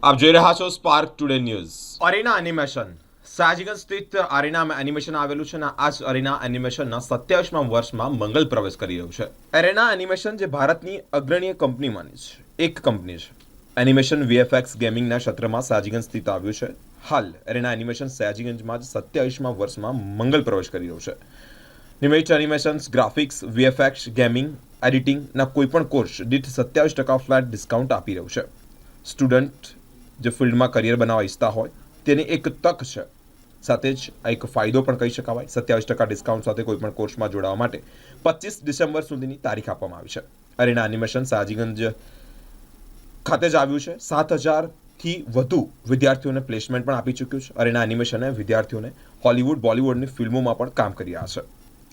આપ જોઈ રહ્યા છો spark today news. Arena animation Sayajiganj સ્થિત અરેના એનિમેશન આવેલું છે અને આ જ અરેના એનિમેશનના 27મા વર્ષમાં મંગલ પ્રવેશ કરી રહ્યું છે. અરેના એનિમેશન જે ભારતની અગ્રણીય કંપનીમાંની છે એક કંપની છે. એનિમેશન વીએફએક્સ ગેમિંગના ક્ષેત્રમાં સયાજીગંજ સ્થિત આવ્યું છે. હાલ અરેના એનિમેશન સયાજીગંજમાં જ 27મા વર્ષમાં મંગલ પ્રવેશ કરી રહ્યું છે. નિમેટ એનિમેશન્સ ગ્રાફિક્સ વીએફએક્સ ગેમિંગ એડિટિંગના કોઈપણ કોર્સ દીઠ 27% ફ્લેટ ડિસ્કાઉન્ટ આપી રહ્યું છે. સ્ટુડન્ટ જે ફિલ્ડમાં કરિયર બનાવવા ઈચ્છતા હોય તેની એક તક છે. સાથે જ આ એક ફાયદો પણ કહી શકાય. 27% ડિસ્કાઉન્ટ સાથે કોઈપણ કોર્સમાં જોડાવા માટે 25 ડિસેમ્બર સુધીની તારીખ આપવામાં આવી છે. અરેના એનિમેશન સયાજીગંજ ખાતે જ આવ્યું છે. 7000થી વધુ વિદ્યાર્થીઓને પ્લેસમેન્ટ પણ આપી ચૂક્યું છે. અરેના એનિમેશને વિદ્યાર્થીઓને હોલિવૂડ બોલિવૂડની ફિલ્મોમાં પણ કામ કરી રહ્યા છે.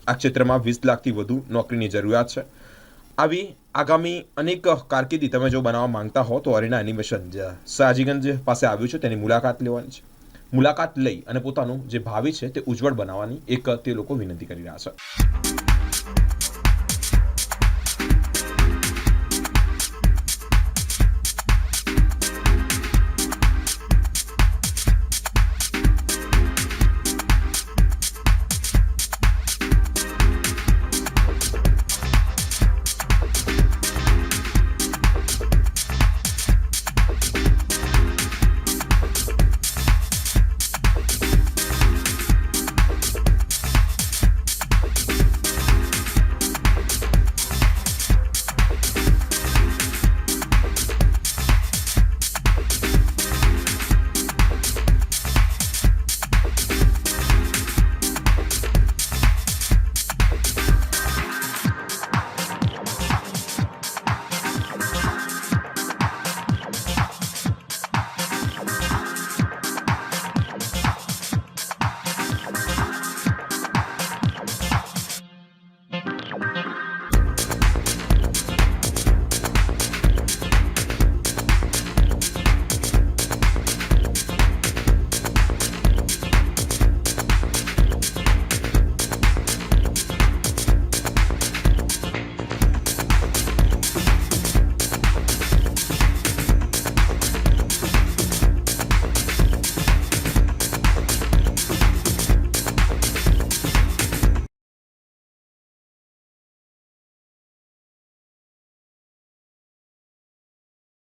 આ ક્ષેત્રમાં 20 લાખથી વધુ નોકરીની જરૂરિયાત છે. આવી આગામી અનેક કારકિર્દી તમે જો બનાવવા માંગતા હો તો અરેના એનિમેશન જે સયાજીગંજ પાસે આવ્યું છે તેની મુલાકાત લેવાની છે. મુલાકાત લઈ અને પોતાનું જે ભાવિ છે તે ઉજ્જવળ બનાવવાની એક તે લોકો વિનંતી કરી રહ્યા છે.